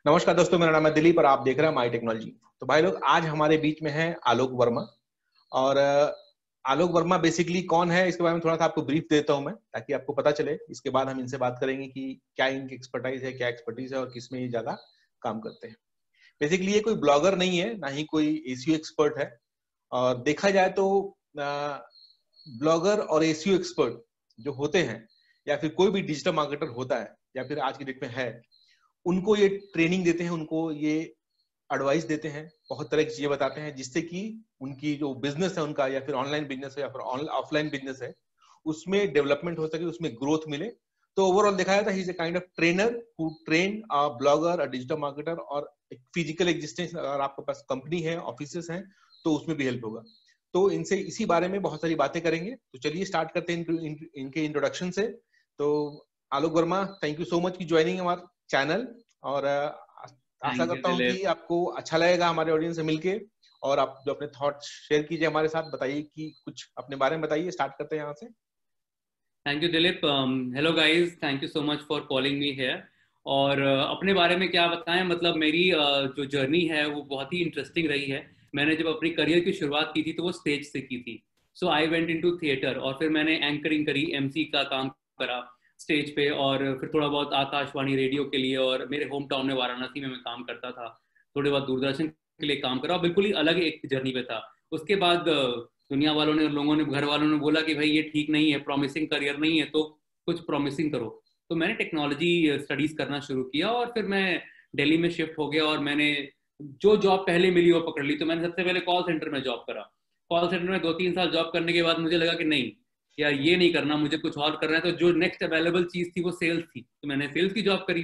नमस्कार दोस्तों, मेरा नाम है दिलीप और आप देख रहे हैं माई टेक्नोलॉजी। तो भाई लोग, आज हमारे बीच में है आलोक वर्मा। और आलोक वर्मा बेसिकली कौन है, इसके बारे में थोड़ा सा आपको ब्रीफ देता हूं मैं, ताकि आपको पता चले। इसके बाद हम इनसे बात करेंगे कि क्या इनकी एक्सपर्टाइज है, क्या एक्सपर्टीज है और किसमें ये ज्यादा काम करते हैं। बेसिकली ये कोई ब्लॉगर नहीं है, ना ही कोई एसीओ एक्सपर्ट है। और देखा जाए तो ब्लॉगर और एसीओ एक्सपर्ट जो होते हैं, या फिर कोई भी डिजिटल मार्केटर होता है या फिर आज की डेट में है, उनको ये ट्रेनिंग देते हैं, उनको ये एडवाइस देते हैं, बहुत तरह की चीजें बताते हैं, जिससे कि उनकी जो बिजनेस है उनका, या फिर ऑनलाइन बिजनेस है या फिर ऑफलाइन बिजनेस है, उसमें डेवलपमेंट हो सके, उसमें ग्रोथ मिले। तो ओवरऑल देखा जाता है he is a kind of trainer who train a blogger, a digital marketer. और एक फिजिकल एग्जिस्टेंस, अगर आपके पास कंपनी है, ऑफिसेस हैं, तो उसमें भी हेल्प होगा। तो इनसे इसी बारे में बहुत सारी बातें करेंगे। तो चलिए स्टार्ट करते हैं इनके इंट्रोडक्शन से। तो Alok Verma, thank you so much की ज्वाइनिंग हमारा चैनल। और आशा थैंक यू करता हूँ कि दिलीप। आपको अच्छा लगेगा हमारे ऑडियंस से मिलके। और आप जो अपने थॉट्स शेयर कीजिए हमारे साथ, बताइए कि कुछ अपने बारे में बताइए। स्टार्ट करते हैं यहाँ से। Thank you Dilip. Hello guys, thank you so much for calling me here. और अपने बारे में क्या बताएं, मतलब मेरी जो जर्नी है वो बहुत ही इंटरेस्टिंग रही है। मैंने जब अपनी करियर की शुरुआत की थी तो वो स्टेज से की थी। सो आई वेंट इनटू थिएटर और फिर मैंने एंकरिंग करी, एमसी का काम करा स्टेज पे। और फिर थोड़ा बहुत आकाशवाणी रेडियो के लिए, और मेरे होम टाउन में वाराणसी में मैं काम करता था। थोड़े बहुत दूरदर्शन के लिए काम करा, बिल्कुल ही अलग एक जर्नी पे था। उसके बाद दुनिया वालों ने, लोगों ने, घर वालों ने बोला कि भाई ये ठीक नहीं है, प्रॉमिसिंग करियर नहीं है, तो कुछ प्रॉमिसिंग करो। तो मैंने टेक्नोलॉजी स्टडीज करना शुरू किया और फिर मैं दिल्ली में शिफ्ट हो गया। और मैंने जो जॉब पहले मिली वो पकड़ ली। तो मैंने सबसे पहले कॉल सेंटर में जॉब करा। कॉल सेंटर में 2-3 साल जॉब करने के बाद मुझे लगा कि नहीं यार, ये नहीं करना, मुझे कुछ और करना है। तो जो नेक्स्ट अवेलेबल चीज थी वो सेल्स थी, तो मैंने सेल्स की जॉब करी।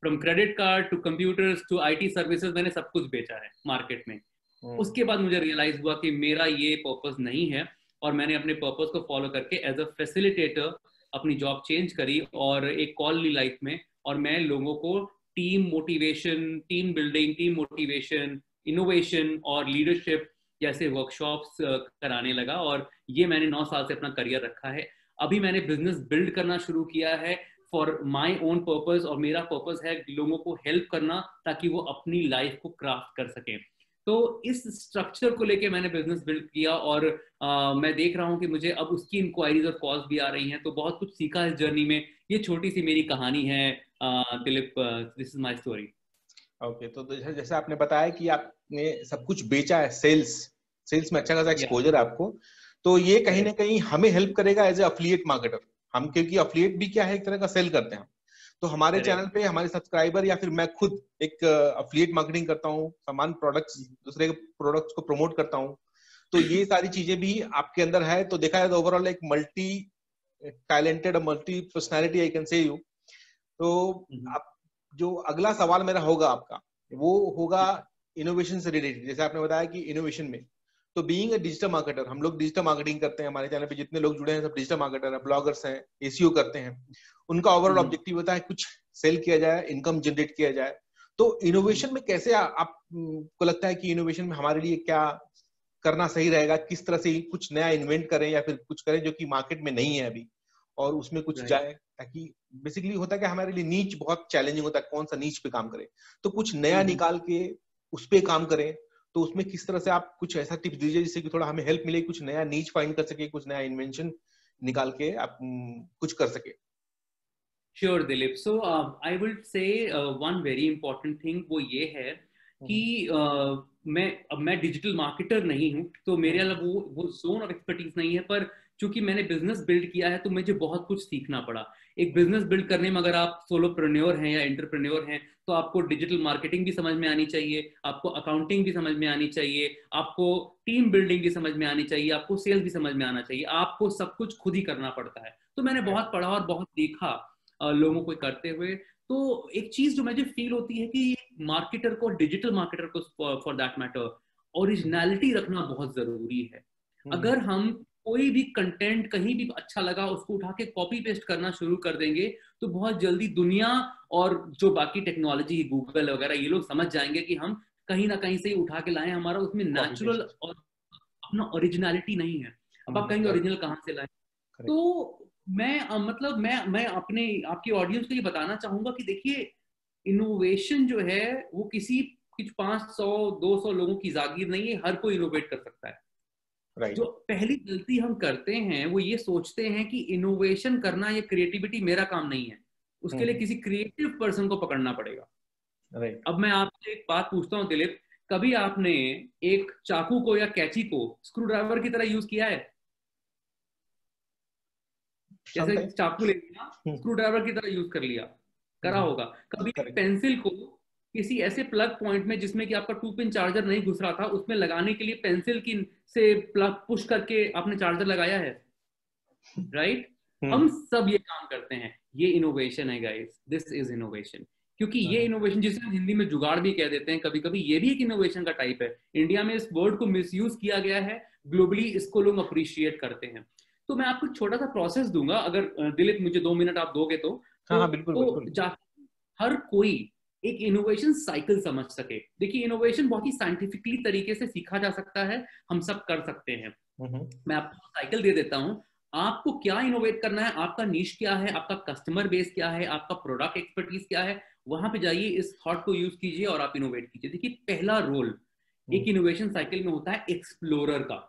From credit card to computers to IT services, मैंने सब कुछ बेचा है मार्केट में। उसके बाद मुझे रियलाइज हुआ कि मेरा ये पर्पस नहीं है। और मैंने अपने पर्पस को फॉलो करके एज अ फैसिलिटेटर अपनी जॉब चेंज करी और एक कॉल ली लाइफ में। और मैं लोगों को team motivation, team building, team motivation, innovation और लीडरशिप जैसे वर्कशॉप्स कराने लगा। और ये मैंने 9 साल से अपना करियर रखा है। अभी मैंने बिजनेस बिल्ड करना शुरू किया है फॉर माई ओन पर्पस। और मेरा पर्पस है लोगों को हेल्प करना, ताकि वो अपनी लाइफ को क्राफ्ट कर सके। तो इस स्ट्रक्चर को लेके मैंने बिजनेस बिल्ड किया। और मैं देख रहा हूँ कि मुझे अब उसकी इंक्वायरीज और कॉल्स भी आ रही हैं। तो बहुत कुछ सीखा इस जर्नी में। ये छोटी सी मेरी कहानी है Dilip. This is my story. Okay, तो जैसे जैसे आपने बताया कि आपने सब कुछ बेचा है, सेल्स सेल्स में अच्छा खासा या एक्सपोजर है आपको। तो ये कहीं ना करेक्ट। कहीं हमें हेल्प करेगा एज ए अफिलिएट मार्केटर। हम, क्योंकि अफिलिएट भी क्या है, एक तरह का सेल करते हैं। तो हमारे चैनल करेक्ट। पे हमारे सब्सक्राइबर या फिर मैं खुद एक अफिलिएट मार्केटिंग करता हूँ, सामान प्रोडक्ट्स, दूसरे के प्रोडक्ट्स को प्रमोट करता हूँ। तो ये सारी चीजें भी आपके अंदर है। तो देखा जाए तो ओवरऑल एक multi talented, multi personality I can say you. तो आप, जो अगला सवाल मेरा होगा आपका, वो होगा इनोवेशन से रिलेटेड। जैसे आपने बताया कि इनोवेशन में, तो बीइंग अ डिजिटल मार्केटर, हम लोग डिजिटल मार्केटिंग करते हैं। हमारे चैनल पे जितने लोग जुड़े हैं सब डिजिटल मार्केटर हैं, ब्लॉगर्स हैं, एसीओ करते हैं। उनका ओवरऑल ऑब्जेक्टिव होता है कुछ सेल किया जाए, इनकम जनरेट किया जाए। तो इनोवेशन में कैसे आप को लगता है कि इनोवेशन में हमारे लिए क्या करना सही रहेगा, किस तरह से कुछ नया इन्वेंट करें या फिर कुछ करें जो कि मार्केट में नहीं है अभी, और उसमें कुछ राइट। जाए। ताकि बेसिकली होता है कि हमारे लिए नीच बहुत चैलेंजिंग होता है, कौन सा नीच पे काम करें। तो कुछ नया निकाल के उस पे काम करें। तो उसमें किस तरह से आप कुछ ऐसा टिप्स दीजिए जिससे कि थोड़ा हमें हेल्प मिले, कुछ नया नीच फाइंड कर सके, कुछ नया इन्वेंशन निकाल के आप कुछ कर सके। Sure Dilip. So I will say one very important thing, वो ये है कि मैं डिजिटल मार्केटर नहीं हूँ, तो मेरे हम्म, अलावा वो जोन ऑफ एक्सपर्टीज नहीं है। पर चूंकि मैंने बिजनेस बिल्ड किया है तो मुझे बहुत कुछ सीखना पड़ा। एक बिजनेस बिल्ड करने में अगर आप सोलोप्रेन्योर हैं या एंटरप्रेन्योर हैं, तो आपको डिजिटल मार्केटिंग भी समझ में आनी चाहिए, आपको अकाउंटिंग भी समझ में आनी चाहिए, आपको टीम बिल्डिंग भी समझ में आनी चाहिए, आपको सेल्स भी समझ में आना चाहिए। आपको सब कुछ खुद ही करना पड़ता है। तो मैंने बहुत पढ़ा और बहुत देखा लोगों को करते हुए। तो एक चीज जो मुझे फील होती है कि मार्केटर को, डिजिटल मार्केटर को फॉर दैट मैटर, ओरिजिनलिटी रखना बहुत जरूरी है। अगर हम कोई भी कंटेंट कहीं भी अच्छा लगा उसको उठा के कॉपी पेस्ट करना शुरू कर देंगे, तो बहुत जल्दी दुनिया और जो बाकी टेक्नोलॉजी, गूगल वगैरह, ये लोग समझ जाएंगे कि हम कहीं ना कहीं से ही उठा के लाए, हमारा उसमें कॉपी नेचुरल पेस्ट। और अपना ओरिजिनलिटी नहीं है। अब आप कहेंगे करेक्ट। ओरिजिनल कहाँ से लाए? करेक्ट। तो मैं मतलब मैं अपने आपकी ऑडियंस को ये बताना चाहूंगा कि देखिए, इनोवेशन जो है वो किसी कुछ 500 200 लोगों की जागीर नहीं है, हर कोई इनोवेट कर सकता है। राइट। जो पहली गलती हम करते हैं वो ये सोचते हैं कि इनोवेशन करना या क्रिएटिविटी मेरा काम नहीं है, उसके लिए किसी क्रिएटिव पर्सन को पकड़ना पड़ेगा। राइट। अब मैं आपसे एक बात पूछता हूँ दिलीप, कभी आपने एक चाकू को या कैंची को स्क्रू ड्राइवर की तरह यूज किया है? जैसे समटाइम। चाकू ले लिया, स्क्रू ड्राइवर की तरह यूज कर लिया, करा होगा। कभी करेक्ट। पेंसिल को किसी ऐसे प्लग पॉइंट में जिसमें कि आपका 2 पिन चार्जर नहीं घुस रहा था, उसमें लगाने के लिए पेंसिल की से प्लग पुश करके आपने चार्जर लगाया है? राइट? हम सब ये काम करते हैं। ये इनोवेशन है गाइस, दिस इज इनोवेशन। क्योंकि ये इनोवेशन, जिसे हम हिंदी में जुगाड़ भी कह देते हैं कभी कभी, ये भी एक इनोवेशन का टाइप है। इंडिया में इस वर्ड को मिसयूज किया गया है, ग्लोबली इसको लोग अप्रिशिएट करते हैं। तो मैं आपको छोटा सा प्रोसेस दूंगा, अगर दिलीप मुझे 2 मिनट आप दोगे तो। हाँ हाँ, बिल्कुल बिल्कुल। हर कोई एक इनोवेशन साइकिल समझ सके। देखिए, इनोवेशन बहुत ही साइंटिफिकली तरीके से सीखा जा सकता है, हम सब कर सकते हैं। मैं आपको साइकिल दे देता हूं। आपको क्या इनोवेट करना है, आपका नीश क्या है, आपका कस्टमर बेस क्या है, आपका प्रोडक्ट एक्सपर्टीज क्या है, वहां पे जाइए, इस थॉट को यूज कीजिए और आप इनोवेट कीजिए। देखिए, पहला रोल एक इनोवेशन साइकिल में होता है एक्सप्लोरर का।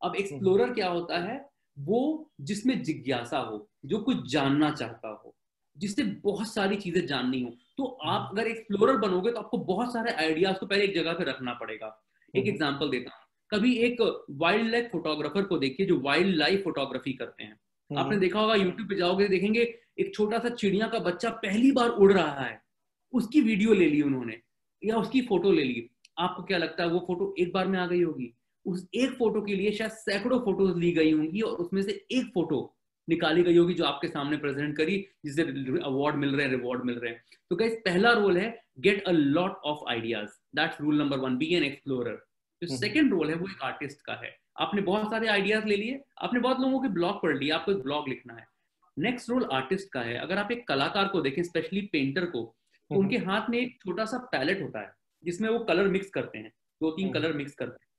अब एक्सप्लोरर क्या होता है? वो जिसमें जिज्ञासा हो, जो कुछ जानना चाहता हो, जिससे बहुत सारी चीजें जाननी हो। तो आप अगर एक्सप्लोरर बनोगे तो आपको बहुत सारे आइडियाज को पहले एक जगह पे रखना पड़ेगा। एक एग्जांपल देता हूँ। कभी एक वाइल्ड लाइफ फोटोग्राफर को देखिए जो वाइल्ड लाइफ फोटोग्राफी करते हैं। आपने देखा होगा, यूट्यूब पे जाओगे देखेंगे एक छोटा सा चिड़िया का बच्चा पहली बार उड़ रहा है, उसकी वीडियो ले ली उन्होंने या उसकी फोटो ले ली। आपको क्या लगता है वो फोटो एक बार में आ गई होगी? उस एक फोटो के लिए शायद सैकड़ों फोटोज ली गई होंगी और उसमें से एक फोटो निकाली गई होगी जो आपके सामने प्रेजेंट करी, जिससे अवार्ड मिल रहे हैं, रिवॉर्ड मिल रहे हैं। तो गाइस, पहला रोल है get a lot of ideas. That's rule number 1, be an explorer. जो सेकंड रोल है वो एक आर्टिस्ट का है। आपने बहुत सारे आइडियाज ले लिए, आपने बहुत लोगों के ब्लॉग पढ़ लिए, आपको एक ब्लॉग लिखना है। नेक्स्ट रोल आर्टिस्ट का है। अगर आप एक कलाकार को देखें, स्पेशली पेंटर को, तो उनके हाथ में एक छोटा सा पैलेट होता है जिसमें वो कलर मिक्स करते हैं, 2-3 कलर मिक्स करते हैं।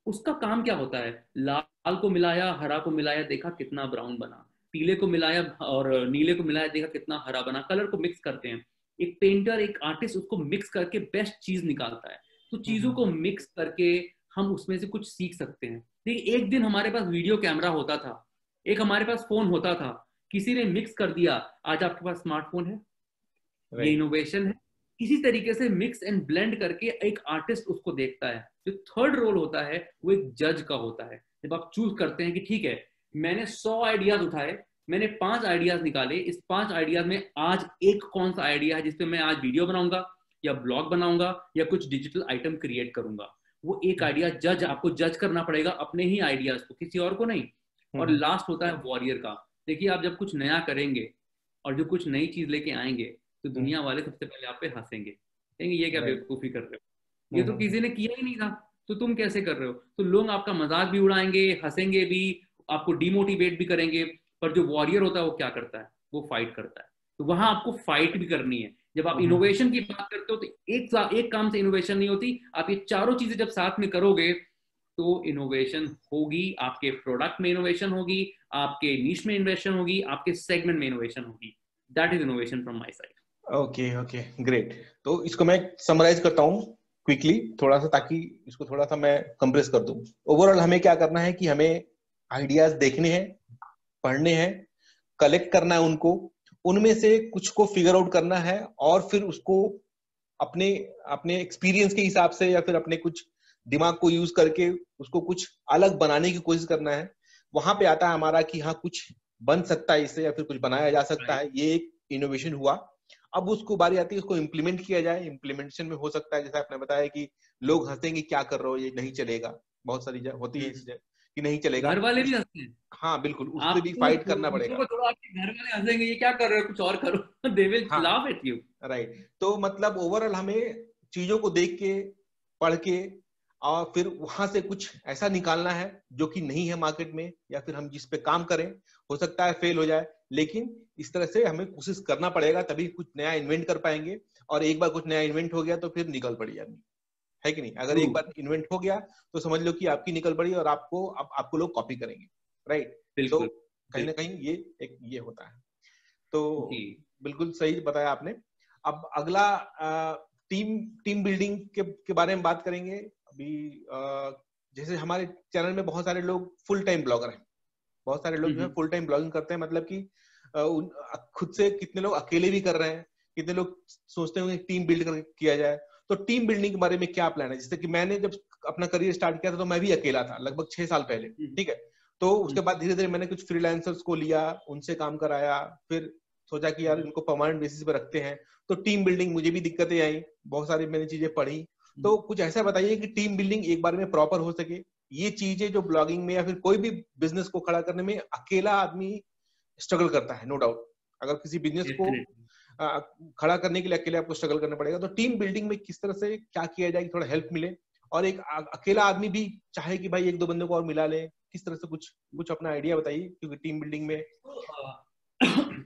उसका काम क्या होता है? लाल को मिलाया, हरा को मिलाया, देखा कितना ब्राउन बना, पीले को मिलाया और नीले को मिलाया, देखा कितना हरा बना। कलर को मिक्स करते हैं। एक पेंटर, एक आर्टिस्ट उसको मिक्स करके बेस्ट चीज निकालता है। तो चीजों को मिक्स करके हम उसमें से कुछ सीख सकते हैं। देखिए, एक दिन हमारे पास वीडियो कैमरा होता था, एक हमारे पास फोन होता था, किसी ने मिक्स कर दिया, आज आपके पास स्मार्टफोन है। ये इनोवेशन है। इसी तरीके से मिक्स एंड ब्लेंड करके एक आर्टिस्ट उसको देखता है। जो थर्ड रोल होता है वो एक जज का होता है। जब आप चूज करते हैं कि ठीक है, मैंने 100 आइडियाज उठाए, मैंने 5 आइडियाज निकाले, इस 5 आइडियाज में आज एक कौन सा आइडिया है जिसपे मैं आज वीडियो बनाऊंगा या ब्लॉग बनाऊंगा या कुछ डिजिटल आइटम क्रिएट करूंगा। वो एक आइडिया जज, आपको जज करना पड़ेगा अपने ही आइडियाज को, किसी और को नहीं। और लास्ट होता है वॉरियर का। देखिए, आप जब कुछ नया करेंगे और जो कुछ नई चीज लेके आएंगे तो दुनिया वाले सबसे पहले आप पे हंसेंगे, कहेंगे ये क्या बेवकूफी कर रहे हो, ये तो किसी ने किया ही नहीं था, तो तुम कैसे कर रहे हो। तो लोग आपका मजाक भी उड़ाएंगे, हंसेंगे भी, आपको डिमोटिवेट भी करेंगे। पर जो वॉरियर होता है वो क्या करता है? वो फाइट करता है। तो वहां आपको फाइट भी करनी है। जब आप इनोवेशन की बात करते हो तो एक काम से इनोवेशन नहीं होती। आप ये चारों चीजें जब साथ में करोगे तो इनोवेशन होगी। आपके प्रोडक्ट में इनोवेशन होगी, आपके नीश में इनोवेशन होगी, आपके सेगमेंट में इनोवेशन होगी। That is innovation from my side. Okay okay, great. तो इसको मैं समराइज करता हूँ क्विकली थोड़ा सा, ताकि इसको थोड़ा सा मैं कंप्रेस कर दूं। ओवरऑल हमें क्या करना है कि हमें आइडियाज देखने हैं, पढ़ने हैं, कलेक्ट करना है उनको, उनमें से कुछ को फिगर आउट करना है और फिर उसको अपने अपने एक्सपीरियंस के हिसाब से या फिर अपने कुछ दिमाग को यूज करके उसको कुछ अलग बनाने की कोशिश करना है। वहां पे आता है हमारा कि हाँ, कुछ बन सकता है इससे या फिर कुछ बनाया जा सकता है। ये एक इनोवेशन हुआ। अब उसको बारी आती है उसको इम्प्लीमेंट किया जाए। इम्प्लीमेंटेशन में हो सकता है जैसा आपने बताया कि लोग हंसेंगे, क्या कर रहे हो, ये नहीं चलेगा। बहुत सारी होती है चीजें कि नहीं चलेगा। घर वाले भी हंसते हैं। हाँ बिल्कुल, उससे भी आपको फाइट करना दूसरों पड़ेगा। को छोड़ो, आपके घर वाले हंसेंगे, ये क्या कर रहे हो, कुछ और करो। दे विल हाँ लाफ एट यू। राइट। तो मतलब ओवरऑल हमें चीजों को देख के, पढ़ के और फिर वहां से कुछ ऐसा निकालना है जो कि नहीं है मार्केट में, या फिर हम जिस पे काम करें हो सकता है फेल हो जाए, लेकिन इस तरह से हमें कोशिश करना पड़ेगा, तभी कुछ नया इन्वेंट कर पाएंगे। और एक बार कुछ नया इन्वेंट हो गया तो फिर निकल पड़ी आदमी, है कि नहीं। अगर एक बार इन्वेंट हो गया तो समझ लो कि आपकी निकल पड़ी और आपको लोग कॉपी करेंगे, राइट। तो कहीं ना कहीं ये होता है। तो जी। बिल्कुल सही बताया आपने। अब अगला टीम बिल्डिंग के बारे में बात करेंगे। अभी जैसे हमारे चैनल में बहुत सारे लोग फुल टाइम ब्लॉगर हैं, बहुत सारे लोग जो है फुल टाइम ब्लॉगिंग करते हैं, मतलब कि खुद से कितने लोग अकेले भी कर रहे हैं, कितने लोग सोचते होंगे टीम बिल्ड किया जाए। तो टीम बिल्डिंग के बारे में क्या प्लान है? जैसे कि मैंने जब अपना करियर स्टार्ट किया था तो मैं भी अकेला था, लगभग 6 साल पहले, ठीक है। तो उसके बाद धीरे धीरे मैंने कुछ फ्रीलांसर्स को लिया, उनसे काम कराया, फिर सोचा कि यार इनको परमानेंट बेसिस पे रखते हैं। तो टीम बिल्डिंग मुझे भी दिक्कतें आई, बहुत सारी मैंने चीजें पढ़ी। तो कुछ ऐसा बताइए कि टीम बिल्डिंग एक बार में प्रॉपर हो सके। ये चीजें जो ब्लॉगिंग में या फिर कोई भी बिजनेस को खड़ा करने में अकेला आदमी स्ट्रगल करता है, नो डाउट। अगर किसी बिजनेस को खड़ा करने के लिए अकेले आपको स्ट्रगल करना पड़ेगा। तो टीम बिल्डिंग में किस तरह से क्या किया जाए कि थोड़ा हेल्प मिले, और एक अकेला आदमी भी चाहे कि भाई 1-2 बंदों को और मिला ले, किस तरह से कुछ अपना आइडिया बताइए, क्योंकि टीम बिल्डिंग में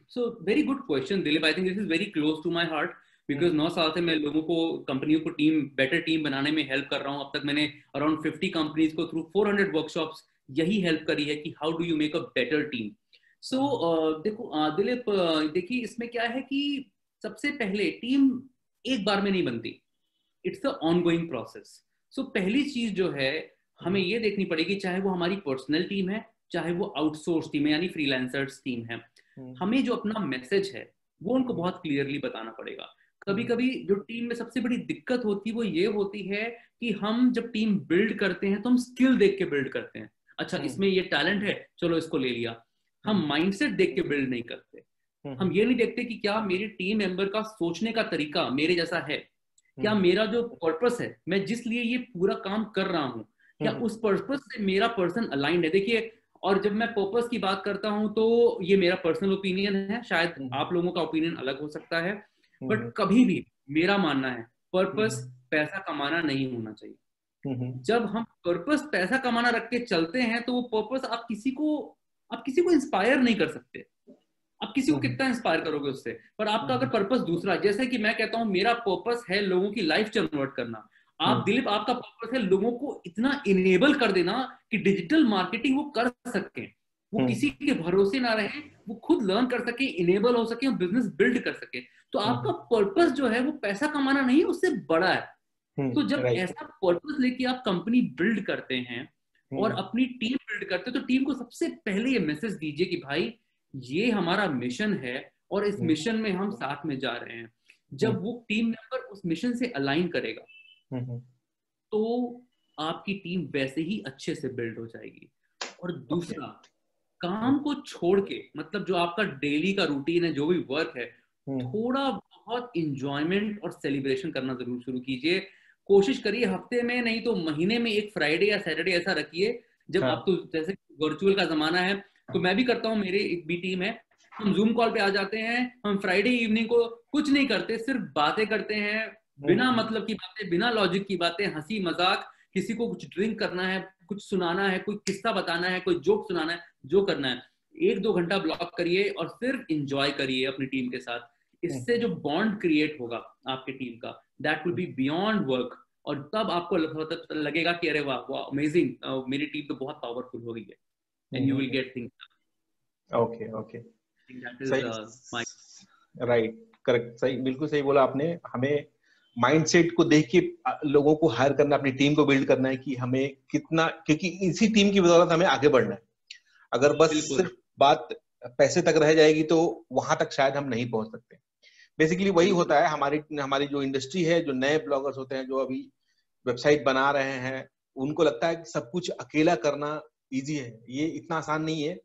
So very good question, Dilip. I think this is very close to my heart because 9 साल से मैं लोगों को, कंपनियों को बेटर टीम बनाने में हेल्प कर रहा हूँ। अब तक मैंने अराउंड 50 कंपनीज को थ्रू 400 वर्कशॉप्स यही हेल्प करी है कि how do you make a better team. So देखो दिलीप, देखिए इसमें क्या है कि सबसे पहले टीम एक बार में नहीं बनती, इट्स अ ऑनगोइंग प्रोसेस। सो पहली चीज जो है हमें ये देखनी पड़ेगी, चाहे वो हमारी पर्सनल टीम है, चाहे वो आउटसोर्स टीम है यानी फ्रीलांसर्स टीम है, हमें जो अपना मैसेज है वो उनको बहुत क्लियरली बताना पड़ेगा। कभी कभी जो टीम में सबसे बड़ी दिक्कत होती है वो ये होती है कि हम जब टीम बिल्ड करते हैं तो हम स्किल देख के बिल्ड करते हैं। अच्छा इसमें ये टैलेंट है, चलो इसको ले लिया। हम माइंडसेट देख के बिल्ड नहीं करते। हम ये नहीं देखते कि क्या मेरे टीम मेंबर का सोचने का तरीका मेरे जैसा है, क्या मेरा जो पर्पस है, मैं जिस लिए ये पूरा काम कर रहा हूँ, क्या उस पर्पस से मेरा पर्सन अलाइंड है। देखिए, और जब मैं पर्पस की बात करता हूं तो ये मेरा पर्सनल ओपिनियन है, शायद आप लोगों का ओपिनियन अलग हो सकता है, बट कभी भी मेरा मानना है पर्पस पैसा कमाना नहीं होना चाहिए। जब हम पर्पस पैसा कमाना रख के चलते हैं तो वो पर्पस आप किसी को इंस्पायर नहीं कर सकते। आप किसी को कितना इंस्पायर करोगे उससे? पर आपका अगर पर्पस दूसरा, जैसे कि मैं कहता हूं मेरा पर्पस है लोगों की लाइफ कन्वर्ट करना, आप दिलीप आपका पर्पस है लोगों को इतना इनेबल कर देना कि डिजिटल मार्केटिंग वो कर सके, वो किसी के भरोसे ना रहे, वो खुद लर्न कर सके, इनेबल हो सके और बिजनेस बिल्ड कर सके। तो आपका पर्पस जो है वो पैसा कमाना नहीं, उससे बड़ा है। तो जब ऐसा पर्पस लेके आप कंपनी बिल्ड करते हैं और अपनी टीम बिल्ड करते हैं तो टीम को सबसे पहले ये मैसेज दीजिए कि भाई ये हमारा मिशन है और इस मिशन में हम साथ में जा रहे हैं। जब वो टीम मेंबर उस मिशन से अलाइन करेगा तो आपकी टीम वैसे ही अच्छे से बिल्ड हो जाएगी। और दूसरा, काम को छोड़ के, मतलब जो आपका डेली का रूटीन है, जो भी वर्क है, थोड़ा बहुत इंजॉयमेंट और सेलिब्रेशन करना जरूर शुरू कीजिए। कोशिश करिए हफ्ते में नहीं तो महीने में एक फ्राइडे या सैटरडे ऐसा रखिए जब आप, तो जैसे वर्चुअल का जमाना है तो मैं भी करता हूँ, मेरे एक भी टीम है, हम जूम कॉल पे आ जाते हैं, हम फ्राइडे इवनिंग को कुछ नहीं करते, सिर्फ बातें करते हैं, बिना मतलब की बातें, बिना लॉजिक की बातें, हंसी मजाक, किसी को कुछ ड्रिंक करना है, कुछ सुनाना है, कोई किस्सा बताना है, कोई जोक सुनाना है, जो करना है 1-2 घंटा ब्लॉक करिए और सिर्फ एंजॉय करिए अपनी टीम के साथ। इससे जो बॉन्ड क्रिएट होगा आपके टीम का, that will be beyond work, और तब आपको लगेगा कि अरे वाह अमेजिंग, मेरी टीम तो बहुत पावरफुल हो गई है, and you will get things. Okay right, correct, सही, बिल्कुल सही बोला आपने। हमें माइंडसेट को देख के लोगों को हायर करना, अपनी टीम को बिल्ड करना है कि हमें कितना, क्योंकि इसी टीम की बदौलत हमें आगे बढ़ना है। अगर बस सिर्फ बात पैसे तक रह जाएगी तो वहां तक शायद हम नहीं पहुंच सकते। बेसिकली वही होता है हमारी जो इंडस्ट्री है, जो नए ब्लॉगर्स होते हैं, जो अभी वेबसाइट बना रहे हैं, उनको लगता है कि सब कुछ अकेला करना इजी है। ये इतना आसान नहीं है।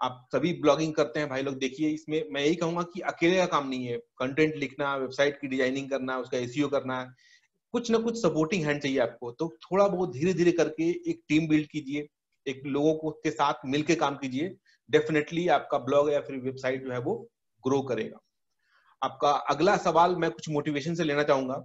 आप सभी ब्लॉगिंग करते हैं भाई लोग, देखिए इसमें मैं यही कहूंगा कि अकेले का काम नहीं है। कंटेंट लिखना, वेबसाइट की डिजाइनिंग करना, उसका एसईओ करना, कुछ ना कुछ सपोर्टिंग हैंड चाहिए आपको। तो थोड़ा बहुत धीरे धीरे करके एक टीम बिल्ड कीजिए, एक लोगों को के साथ मिलके काम कीजिए, डेफिनेटली आपका ब्लॉग या फिर वेबसाइट जो है वो ग्रो करेगा। आपका अगला सवाल मैं कुछ मोटिवेशन से लेना चाहूंगा।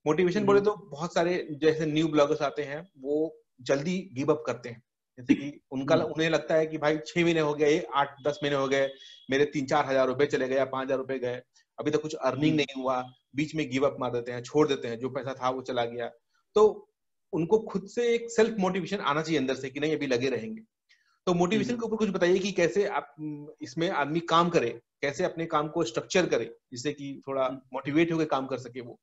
मोटिवेशन बोले तो बहुत सारे जैसे न्यू ब्लॉगर्स आते हैं, वो जल्दी गिव अप करते हैं। जैसे कि उन्हें लगता है कि भाई 6 महीने हो गए, 8-10 महीने हो गए, मेरे 3-4 हजार रुपए चले गए या 5 हजार रुपए गए, अभी तक कुछ अर्निंग नहीं हुआ, बीच में गिव अप मार देते हैं, छोड़ देते हैं, जो पैसा था वो चला गया। तो उनको खुद से एक सेल्फ मोटिवेशन आना चाहिए अंदर से कि नहीं अभी लगे रहेंगे। तो मोटिवेशन के ऊपर कुछ बताइए कि कैसे आप इसमें आदमी काम करे, कैसे अपने काम को स्ट्रक्चर करे जिससे कि थोड़ा मोटिवेट होकर काम कर सके वो।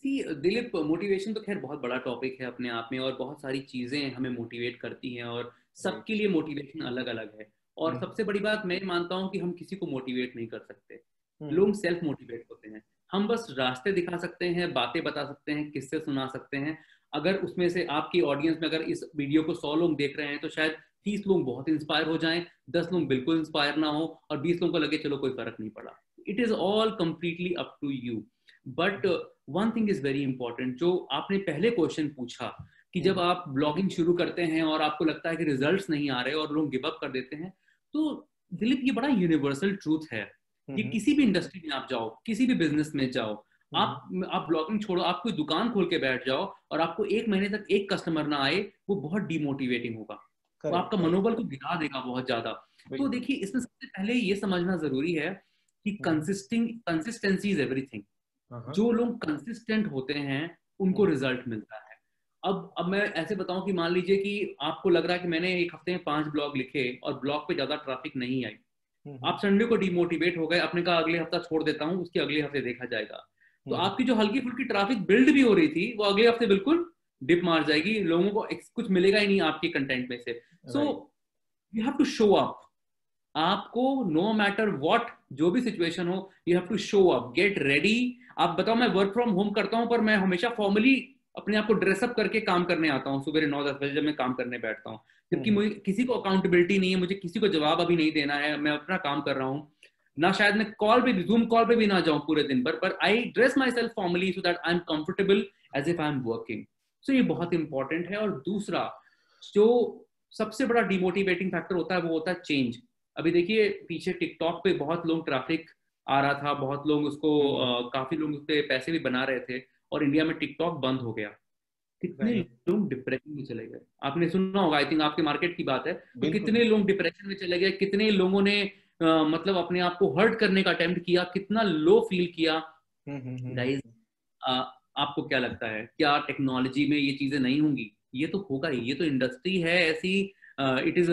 दिलीप, मोटिवेशन तो खैर बहुत बड़ा टॉपिक है अपने आप में, और बहुत सारी चीजें हमें मोटिवेट करती हैं, और सबके लिए मोटिवेशन अलग अलग है। और सबसे बड़ी बात मैं मानता हूँ कि हम किसी को मोटिवेट नहीं कर सकते, लोग सेल्फ मोटिवेट होते हैं। हम बस रास्ते दिखा सकते हैं, बातें बता सकते हैं, किस्से सुना सकते हैं। अगर उसमें से आपकी ऑडियंस में अगर इस वीडियो को 100 लोग देख रहे हैं तो शायद 30 लोग बहुत इंस्पायर हो जाएं, 10 लोग बिल्कुल इंस्पायर ना हो, और 20 लोगों को लगे चलो कोई फर्क नहीं पड़ा। It is all completely up to you. But one thing is very important, जो आपने पहले क्वेश्चन पूछा कि जब आप ब्लॉगिंग शुरू करते हैं और आपको लगता है कि रिजल्ट्स नहीं आ रहे और लोग गिव अप कर देते हैं, तो दिलीप ये बड़ा यूनिवर्सल ट्रूथ है। ये किसी भी इंडस्ट्री में आप जाओ, किसी भी बिजनेस में जाओ, आप ब्लॉगिंग छोड़ो, आप कोई दुकान खोल के बैठ जाओ और आपको 1 महीने तक एक कस्टमर ना आए, वो बहुत डिमोटिवेटिंग होगा, वो आपका मनोबल को गिरा देगा बहुत ज्यादा। तो देखिए, इसमें सबसे पहले ये समझना जरूरी है कि कंसिस्टेंसी इज एवरीथिंग। जो लोग कंसिस्टेंट होते हैं उनको रिजल्ट मिलता है। अब मैं ऐसे बताऊं कि मान लीजिए कि आपको लग रहा है कि मैंने एक हफ्ते में 5 ब्लॉग लिखे और ब्लॉग पे ज्यादा ट्रैफिक नहीं आई, आप संडे को डिमोटिवेट हो गए, आपने कहा अगले हफ्ता छोड़ देता हूं, उसके अगले हफ्ते देखा जाएगा। तो आपकी जो हल्की फुल्की ट्रैफिक बिल्ड भी हो रही थी वो अगले हफ्ते बिल्कुल डिप मार जाएगी, लोगों को कुछ मिलेगा ही नहीं आपके कंटेंट में से। So you have to show up. आपको नो मैटर व्हाट, जो भी सिचुएशन हो, you have to show up, get ready. आप बताओ, मैं वर्क फ्रॉम होम करता हूं पर मैं हमेशा फॉर्मली अपने आप को ड्रेसअप करके काम करने आता हूँ सुबह 9-10 बजे जब मैं काम करने बैठता हूँ, जबकि मुझे किसी को अकाउंटेबिलिटी नहीं है, मुझे किसी को जवाब अभी नहीं देना है, मैं अपना काम कर रहा हूँ ना, शायद मैं कॉल पे भी, जूम कॉल पे भी ना जाऊं पूरे दिन भर, पर I dress myself formally so that I am comfortable as if I am working. So ये बहुत इंपॉर्टेंट है। और दूसरा जो सबसे बड़ा डिमोटिवेटिंग फैक्टर होता है वो होता है चेंज। अभी देखिए, पीछे टिकटॉक पे बहुत लोग ट्रैफिक आ रहा था, बहुत लोग उसको काफी लोग उस पे पैसे भी बना रहे थे, और इंडिया में टिकटॉक बंद हो गया। कितने लोग डिप्रेशन में चले गए, आपने सुना होगा, आई थिंक आपके मार्केट की बात है, तो कितने लोग डिप्रेशन में चले गए, कितने लोगों ने मतलब अपने आप को हर्ट करने का अटेम्प्ट किया, कितना लो फील किया। गाइस, आपको क्या लगता है, क्या टेक्नोलॉजी में ये चीजें नहीं होंगी? ये तो होगा ही, ये तो इंडस्ट्री है ऐसी, इट इज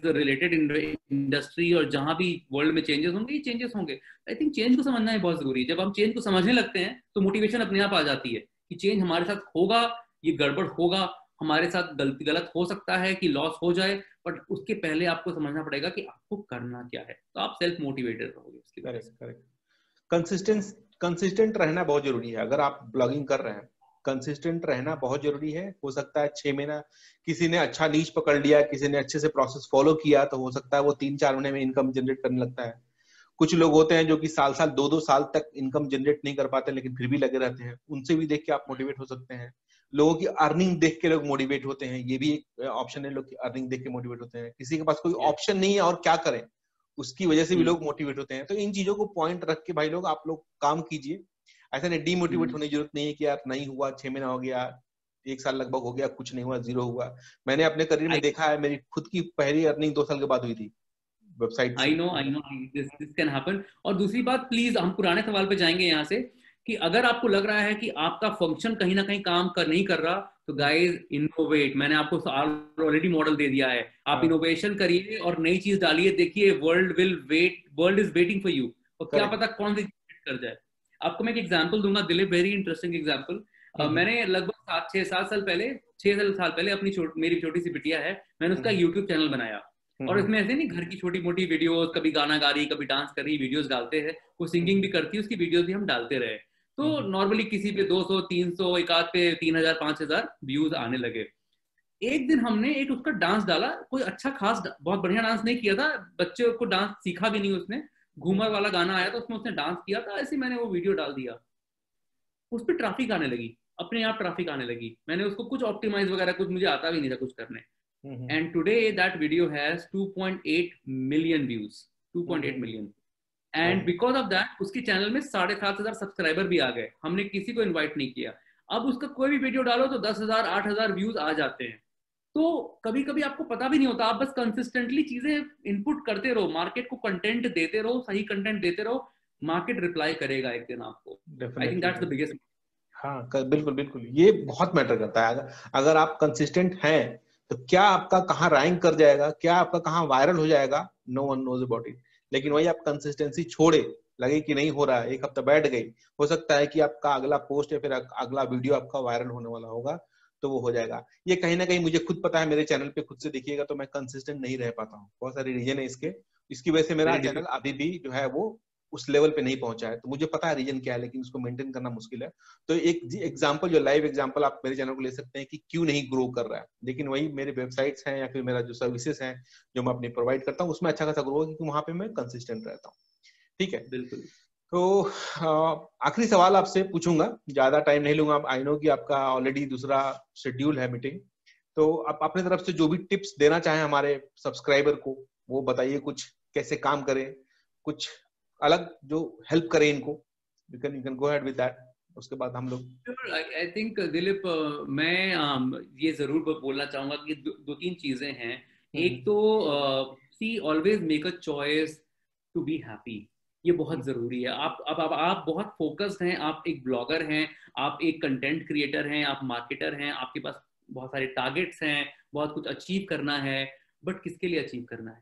रिलेटेड इंडस्ट्री, और जहां भी वर्ल्ड में चेंजेस होंगे, ये चेंजेस होंगे। आई थिंक चेंज को समझना है बहुत जरूरी है। जब हम चेंज को समझने लगते हैं तो मोटिवेशन अपने आप आ जाती है कि चेंज हमारे साथ होगा, ये गड़बड़ होगा, हमारे साथ गलत हो सकता है कि लॉस हो जाए, बट उसके पहले आपको समझना पड़ेगा कि आपको करना क्या है, तो आप सेल्फ मोटिवेटेड रहोगे उसकी वजह से। करेक्ट। कंसिस्टेंट रहना बहुत जरूरी है। अगर आप ब्लॉगिंग कर रहे हैं, कंसिस्टेंट रहना बहुत जरूरी है। हो सकता है 6 महीना किसी ने अच्छा नीच पकड़ लिया, किसी ने अच्छे से प्रोसेस फॉलो किया, तो हो सकता है वो 3-4 महीने में इनकम जनरेट करने लगता है। कुछ लोग होते हैं जो कि साल 2-2 साल तक इनकम जनरेट नहीं कर पाते लेकिन फिर भी लगे रहते हैं, उनसे भी देख के आप मोटिवेट हो सकते हैं। लोगों की अर्निंग देख के लोग मोटिवेट होते हैं, ये भी एक ऑप्शन है, लोग की अर्निंग देख के मोटिवेट होते हैं। किसी के पास कोई ऑप्शन नहीं है और क्या करें, उसकी वजह से भी लोग मोटिवेट होते हैं। तो इन चीजों को पॉइंट रख के भाई लोग, आप लोग काम कीजिए। ऐसा नहीं डीमोटिवेट होने की जरूरत नहीं है कि यार नहीं हुआ, 6 महीना हो गया, 1 साल लगभग हो गया, कुछ नहीं हुआ, 0 हुआ। मैंने अपने करियर में देखा है, मेरी खुद की पहली अर्निंग 2 साल के बाद हुई थी website. I know this can happen. और दूसरी बात, प्लीज हम पुराने सवाल पे जाएंगे यहाँ से, कि अगर आपको लग रहा है कि आपका फंक्शन कहीं ना कहीं काम नहीं कर रहा, तो गाइस इनोवेट। मैंने आपको ऑलरेडी मॉडल दे दिया है, आप इनोवेशन करिए और नई चीज डालिए, देखिए world is waiting for you, और क्या पता कौन सी कर जाए। आपको मैं एक एग्जांपल दूंगा दिलीप, वेरी इंटरेस्टिंग एग्जांपल। मैंने लगभग 6-7 साल पहले, 6 साल पहले अपनी मेरी छोटी सी बिटिया है, मैंने उसका यूट्यूब चैनल बनाया, और इसमें ऐसे नहीं घर की छोटी मोटी वीडियोस, कभी गाना गा रही, कभी डांस कर रही, वीडियोस डालते हैं, वो सिंगिंग भी करती है, उसकी वीडियोस भी हम डालते रहे। तो नॉर्मली किसी पे 200-300, एक आध पे 3000-5000 व्यूज आने लगे। एक दिन हमने एक उसका डांस डाला, कोई अच्छा खास बहुत बढ़िया डांस नहीं किया था, बच्चे को डांस सीखा भी नहीं उसने, घूमर वाला गाना आया था उसमें उसने डांस किया था, ऐसे मैंने वो वीडियो डाल दिया, उस पर ट्रैफिक आने लगी, अपने आप ट्रैफिक आने लगी। मैंने उसको कुछ ऑप्टिमाइज वगैरह कुछ मुझे आता भी नहीं था कुछ करने, and today that video has 2.8 million views, 2.8 million, and because of that उसके चैनल में 7,500 सब्सक्राइबर भी आ गए, हमने किसी को इनवाइट नहीं किया। अब उसका कोई भी वीडियो डालो तो 10,000-8,000 व्यूज आ जाते हैं। तो कभी कभी आपको पता भी नहीं होता, आप बस कंसिस्टेंटली चीजें इनपुट करते रहो, मार्केट को कंटेंट देते रहो, सही कंटेंट देते रहो, मार्केट रिप्लाई करेगा एक दिन आपको। I think that's the biggest. हाँ बिल्कुल बिल्कुल, ये बहुत मैटर करता है। अगर आप कंसिस्टेंट हैं तो क्या आपका कहाँ रैंक कर जाएगा, क्या आपका कहाँ वायरल हो जाएगा, no one knows about it. लेकिन वही आप कंसिस्टेंसी छोड़े, लगे कि नहीं हो रहा है, एक हफ्ता बैठ गई, हो सकता है कि आपका अगला पोस्ट या फिर अगला वीडियो आपका वायरल होने वाला होगा, तो वो हो जाएगा। ये कहीं ना कहीं मुझे खुद पता है, मेरे चैनल पे खुद से देखिएगा तो मैं कंसिस्टेंट नहीं रह पाता हूँ, बहुत सारे रीजन है इसके। इसकी वजह से मेरा वेरी चैनल डिफिकल्ट। अभी भी जो है वो उस लेवल पे नहीं पहुंचा है। तो मुझे पता है रीजन क्या है, लेकिन उसको मेंटेन करना मुश्किल है। तो एक एग्जांपल, जो लाइव एग्जांपल आप मेरे चैनल को ले सकते हैं कि क्यों नहीं ग्रो कर रहा है। लेकिन वही मेरे वेबसाइट्स हैं या फिर मेरा जो सर्विसेज हैं जो मैं अपनी प्रोवाइड करता हूँ, उसमें अच्छा खासा ग्रो है, क्योंकि वहां पे मैं कंसिस्टेंट रहता हूँ। ठीक है, बिल्कुल। तो आखिरी सवाल आपसे पूछूंगा, ज्यादा टाइम नहीं लूंगा। आई नो कि आपका ऑलरेडी दूसरा शेड्यूल है मीटिंग, तो आप अपनी तरफ से जो भी टिप्स देना चाहें हमारे सब्सक्राइबर को, वो बताइए। कुछ कैसे काम करें, कुछ अलग जो हेल्प करे इनको। You can go ahead with that, उसके बाद हम लोग। आई थिंक दिलीप, मैं ये जरूर बोलना चाहूंगा कि दो तीन चीजें हैं। एक तो she always make a choice to be happy, ये बहुत जरूरी है। अब आप बहुत फोकस्ड हैं, आप एक ब्लॉगर हैं, आप एक कंटेंट क्रिएटर हैं, आप मार्केटर हैं, आपके पास बहुत सारे टारगेट्स हैं, बहुत कुछ अचीव करना है, बट किसके लिए अचीव करना है?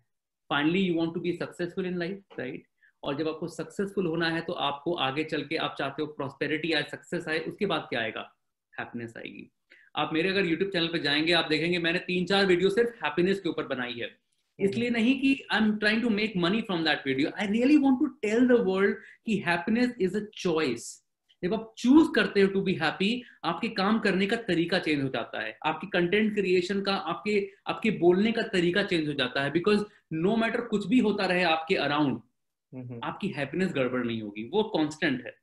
Finally you want to be successful in life, right? और जब आपको सक्सेसफुल होना है तो आपको आगे चल के आप चाहते हो प्रॉस्पेरिटी आए, सक्सेस आए, उसके बाद क्या आएगा? हैप्पीनेस आएगी। आप मेरे अगर यूट्यूब चैनल पे जाएंगे, आप देखेंगे मैंने 3-4 वीडियो सिर्फ हैप्पीनेस के ऊपर बनाई है। इसलिए नहीं कि I am trying to make money from that video, I really want to tell the world कि हैप्पीनेस इज अ चॉइस। जब आप चूज करते हो टू बी हैप्पी, आपके काम करने का तरीका चेंज हो जाता है, आपकी कंटेंट क्रिएशन का, आपके आपके बोलने का तरीका चेंज हो जाता है। बिकॉज नो मैटर कुछ भी होता रहे आपके अराउंड, आपकी हैप्पीनेस गड़बड़ नहीं होगी। वो कांस्टेंट है,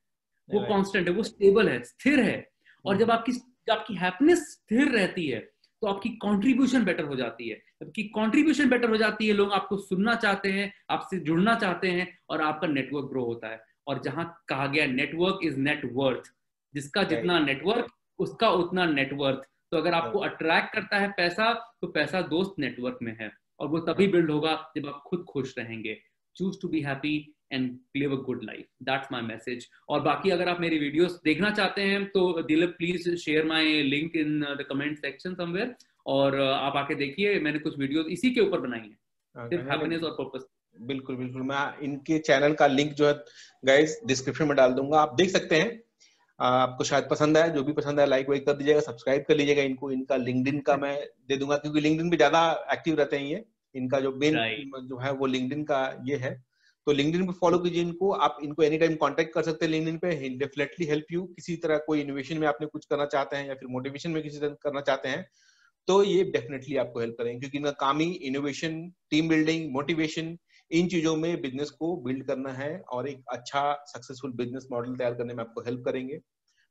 वो कांस्टेंट है, वो स्टेबल है, स्थिर है। और जब आपकी हैप्पीनेस स्थिर रहती है तो आपकी कंट्रीब्यूशन बेटर हो जाती है। जबकि कंट्रीब्यूशन बेटर हो जाती है, लोग आपको सुनना चाहते हैं, आपसे जुड़ना चाहते हैं, और आपका नेटवर्क ग्रो होता है। और जहां कहा गया नेटवर्क इज नेटवर्थ, जिसका जितना नेटवर्क उसका उतना नेटवर्थ। तो अगर आपको अट्रैक्ट करता है पैसा, तो पैसा दोस्त नेटवर्क में है, और वो तभी बिल्ड होगा जब आप खुद खुश रहेंगे। Choose to be happy and live a good life, that's my message. और बाकी अगर आप मेरी वीडियोस देखना चाहते हैं तो Dilip please share my link in the comment section somewhere, और आप आके देखिए, मैंने कुछ वीडियोस इसी के ऊपर बनाई है, सिर्फ हैप्पीनेस और पर्पस। बिल्कुल बिल्कुल, मैं इनके चैनल का लिंक जो है गाइस डिस्क्रिप्शन में डाल दूंगा, आप देख सकते हैं। आपको शायद पसंद आया, जो भी पसंद आया लाइक वाइक कर दीजिएगा, सब्सक्राइब कर लीजिएगा इनको। इनका लिंक्डइन का मैं दे दूंगा, क्योंकि लिंक्डइन पे ज्यादा एक्टिव रहते हैं ये। इनका जो मेन जो है वो लिंक्डइन का ये है, तो लिंक्डइन पे फॉलो कीजिए इनको। आप इनको एनी टाइम कांटेक्ट कर सकते हैं लिंक्डइन पे, डेफिनेटली हेल्प यू। किसी तरह कोई इनोवेशन में आपने कुछ करना चाहते हैं या फिर मोटिवेशन में किसी तरह करना चाहते हैं, तो ये डेफिनेटली आपको हेल्प करेंगे, क्योंकि इनका काम ही इनोवेशन, टीम बिल्डिंग, मोटिवेशन, इन चीजों में बिजनेस को बिल्ड करना है, और एक अच्छा सक्सेसफुल बिजनेस मॉडल तैयार करने में आपको हेल्प करेंगे।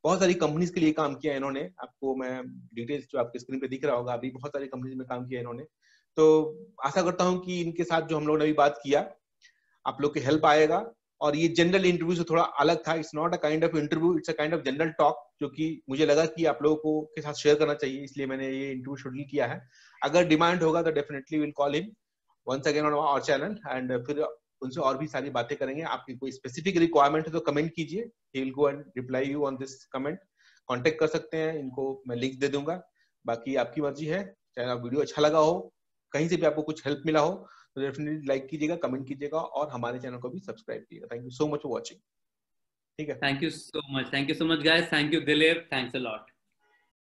बहुत सारी कंपनीज के लिए काम किया इन्होंने, आपको मैं डिटेल्स जो आपके स्क्रीन पे दिख रहा होगा, अभी बहुत सारी कंपनीज में काम किया इन्होंने। तो आशा करता हूं कि इनके साथ जो हम लोगों ने अभी बात किया, आप लोग की हेल्प आएगा। और ये जनरल इंटरव्यू से थोड़ा अलग था, it's not a kind of interview, it's a kind of general talk, जो कि मुझे लगा कि आप लोगों को के साथ शेयर करना चाहिए, इसलिए मैंने ये इंटरव्यू शेड्यूल किया है। अगर डिमांड होगा तो definitely will call him once again on our channel, and फिर उनसे और भी सारी बातें करेंगे। आपकी कोई स्पेसिफिक रिक्वायरमेंट है तो कमेंट कीजिए, he will go and reply you on this comment. Contact कर सकते हैं इनको, मैं लिंक दे दूंगा। बाकी आपकी मर्जी है, चाहे आप वीडियो अच्छा लगा हो, कहीं से भी आपको कुछ हेल्प मिला हो, तो डेफिनेटली लाइक कीजिएगा, कमेंट कीजिएगा, और हमारे चैनल को भी सब्सक्राइब कीजिएगा। Thank you so much for watching. ठीक है, thank you so much, thank you so much guys, thank you Dilip, thanks a lot.